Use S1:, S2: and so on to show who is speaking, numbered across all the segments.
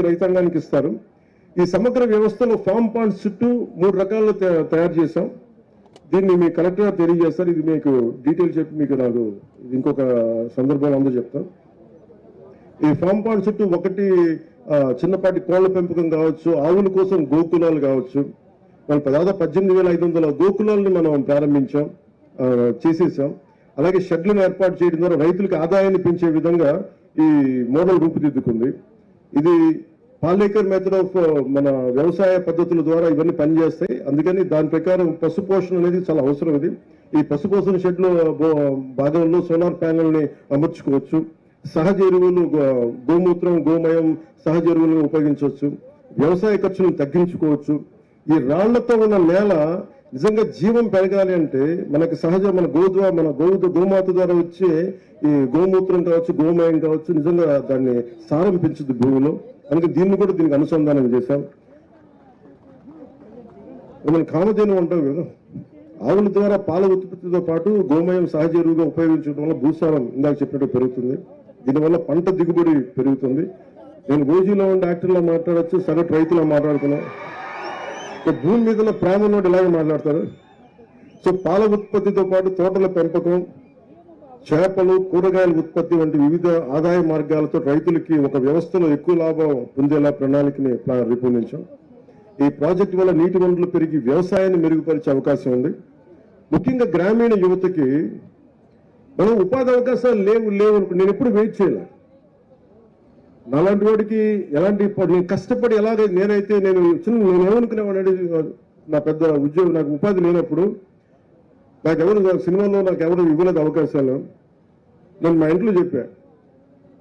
S1: రైతాంగానికి ఇస్తారు. ఈ సమగ్ర వ్యవస్థలో ఫామ్ పాండ్స్ చుట్టూ 3 రకాలు తయారు చేశాం. దీన్ని మీ కలెక్టర్ గారు తెలియజేస్తారు. ఇది మీకు డీటెయిల్ చెప్పి మీకు నాకు ఇంకొక సందర్భంలో అందరూ చెప్తాం. ఈ ఫామ్ పాండ్ చుట్టూ ఒకటి చిన్నపాటి కోళ్ల పెంపకం కావచ్చు, ఆవుల కోసం గోకులాలు కావచ్చు. మనం దాదాపు 18,500 గోకులాలను మనం ప్రారంభించాం, చేసేసాం. అలాగే షెడ్లను ఏర్పాటు చేయడం ద్వారా రైతులకు ఆదాయాన్ని పెంచే విధంగా ఈ మోడల్ రూపుదిద్దుకుంది. ఇది పాలేకర్ మెథడ్ ఆఫ్ మన వ్యవసాయ పద్ధతుల ద్వారా ఇవన్నీ పనిచేస్తాయి. అందుకని దాని ప్రకారం పశుపోషణ అనేది చాలా అవసరం. ఇది ఈ పశుపోషణ షెడ్లో భాగంలో సోలార్ ప్యానెల్ని అమర్చుకోవచ్చు. సహజ ఎరువులు, గోమూత్రం, గోమయం సహజ ఎరువులను ఉపయోగించవచ్చు. వ్యవసాయ ఖర్చులను తగ్గించుకోవచ్చు. ఈ రాళ్లతో ఉన్న నేల నిజంగా జీవం పెరగాలి అంటే మనకి సహజ మన గోమాత ద్వారా వచ్చే ఈ గోమూత్రం కావచ్చు, గోమయం కావచ్చు, నిజంగా దాన్ని సారం పెంచుద్ది భూమిలో. అందుకే దీనికి అనుసంధానం చేశాం. మనం కామధేను అంటాం కదా, ఆవుల ద్వారా పాల ఉత్పత్తితో పాటు గోమయం సహజ ఎరువుగా ఉపయోగించడం వల్ల భూసారం ఇందాక చెప్పినట్టు పెరుగుతుంది. దీనివల్ల పంట దిగుబడి పెరుగుతుంది. నేను ఓజీలో ఉండే యాక్టర్లో మాట్లాడచ్చు, సగటు రైతులో మాట్లాడుతున్నాను. భూమి మీద ఉన్న ప్రేమలో ఇలాగే మాట్లాడతారు. సో పాల ఉత్పత్తితో పాటు తోటల పెంపకం, చేపలు, కూరగాయల ఉత్పత్తి వంటి వివిధ ఆదాయ మార్గాలతో రైతులకి ఒక వ్యవస్థలో ఎక్కువ లాభం పొందేలా ప్రణాళికని రూపొందించాం. ఈ ప్రాజెక్టు వల్ల నీటి వనరులు పెరిగి వ్యవసాయాన్ని మెరుగుపరిచే అవకాశం ఉంది. ముఖ్యంగా గ్రామీణ యువతకి మనం ఉపాధి అవకాశాలు లేవు నేను ఎప్పుడు వెయిట్ చేయలే. నాలాంటి వాడికి ఎలాంటి నేను కష్టపడి ఎలాగ నేను ఏమనుకునేవాడు, నా పెద్ద ఉద్యోగం నాకు ఉపాధి లేనప్పుడు సినిమాలో నాకు ఎవరు ఇవ్వలేదు అవకాశాలు. నేను మా ఇంట్లో చెప్పా,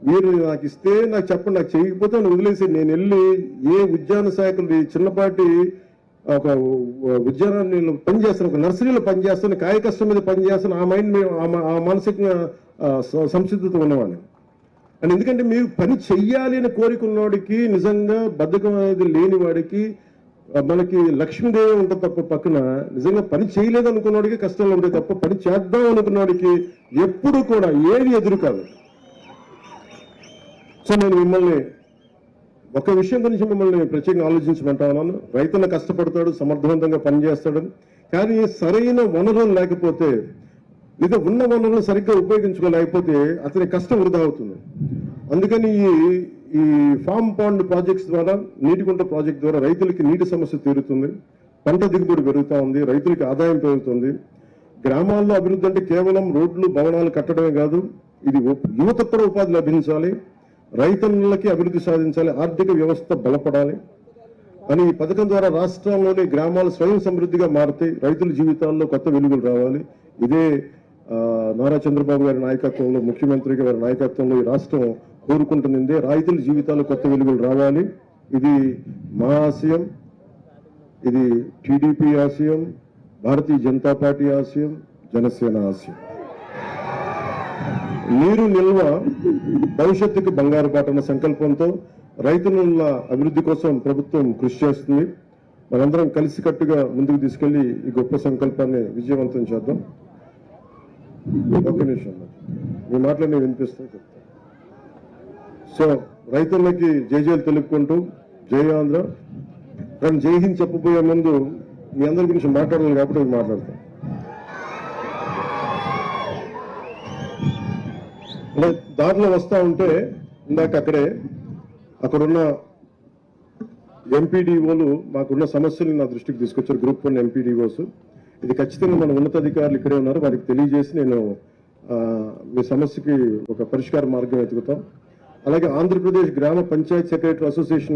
S1: మీరు నాకు ఇస్తే నాకు చెప్పండి, నాకు చేయకపోతే నేను వదిలేసి నేను వెళ్ళి ఏ ఉద్యాన శాఖలు చిన్నపాటి ఒక ఉద్యానాన్ని పనిచేస్తాను, ఒక నర్సరీలో పనిచేస్తాను, కాయ కష్టం మీద పనిచేస్తాను. ఆ మైండ్ ఆ మానసికంగా సంసిద్ధత ఉన్నవాడిని. అండ్ ఎందుకంటే మీరు పని చెయ్యాలి అని కోరికున్నవాడికి, నిజంగా బద్ధకం అనేది లేని వాడికి మనకి లక్ష్మీదేవి ఉంటుంది తప్ప పక్కన, నిజంగా పని చేయలేదు అనుకున్నవాడికి కష్టాలు ఉంటాయి తప్ప పని చేద్దాం అనుకున్నవాడికి ఎప్పుడు కూడా ఏది ఎదురు కాదు. సో నేను మిమ్మల్ని ఒక విషయం గురించి మిమ్మల్ని ప్రత్యేకంగా ఆలోచించమంటా ఉన్నాను. రైతున్న కష్టపడతాడు, సమర్థవంతంగా పనిచేస్తాడని, కానీ సరైన వనరులు లేకపోతే, లేదా ఉన్న వనరులను సరిగ్గా ఉపయోగించుకోలేకపోతే అతని కష్టం వృధా అవుతుంది. అందుకని ఈ ఫామ్ పాండ్ ప్రాజెక్ట్స్ ద్వారా, నీటి కుంట ప్రాజెక్ట్ ద్వారా రైతులకి నీటి సమస్య తీరుతుంది, పంట దిగుబడి పెరుగుతూ ఉంది, రైతులకి ఆదాయం పెరుగుతుంది. గ్రామాల్లో అభివృద్ధి అంటే కేవలం రోడ్లు, భవనాలు కట్టడమే కాదు, ఇది యువతకు కూడా ఉపాధి లభించాలి, రైతన్నలకి అభివృద్ధి సాధించాలి, ఆర్థిక వ్యవస్థ బలపడాలి అని ఈ పథకం ద్వారా రాష్ట్రంలోని గ్రామాలు స్వయం సమృద్ధిగా మారుతాయి, రైతుల జీవితాల్లో కొత్త వెలుగులు రావాలి. ఇదే నారా చంద్రబాబు గారి నాయకత్వంలో, ముఖ్యమంత్రి గారి నాయకత్వంలో ఈ రాష్ట్రం కోరుకుంటుంది. రైతుల జీవితాల్లో కొత్త వెలుగులు రావాలి. ఇది మా ఆశయం, ఇది టీడీపీ ఆశయం, భారతీయ జనతా పార్టీ ఆశయం, జనసేన ఆశయం. నీరు నిల్వ భవిష్యత్తుకు బంగారు బాట అన్న సంకల్పంతో రైతుల అభివృద్ధి కోసం ప్రభుత్వం కృషి చేస్తుంది. మనందరం కలిసికట్టుగా ముందుకు తీసుకెళ్లి ఈ గొప్ప సంకల్పాన్ని విజయవంతం చేద్దాం. ఒక్క నిమిషం, మీ మాటలు నేను వినిపిస్తాను, చెప్తాను. సో రైతులకి జైజేలు తెలుపుకుంటూ జై ఆంధ్ర. కానీ జై హింద్ చెప్పబోయే ముందు మీ అందరి గురించి మాట్లాడాలి కాబట్టి నేను మాట్లాడతాను. అలా దారిలో వస్తూ ఉంటే ఇందాక అక్కడున్న ఎంపీడీఓలు మాకున్న సమస్యలు నా దృష్టికి తీసుకొచ్చారు. Group 1 MPDOs. ఇది ఖచ్చితంగా మన ఉన్నతాధికారులు ఇక్కడే ఉన్నారు, వారికి తెలియజేసి నేను మీ సమస్యకి ఒక పరిష్కార మార్గం వెతుకుతాం. అలాగే ఆంధ్రప్రదేశ్ గ్రామ పంచాయత్ సెక్రటరీ అసోసియేషన్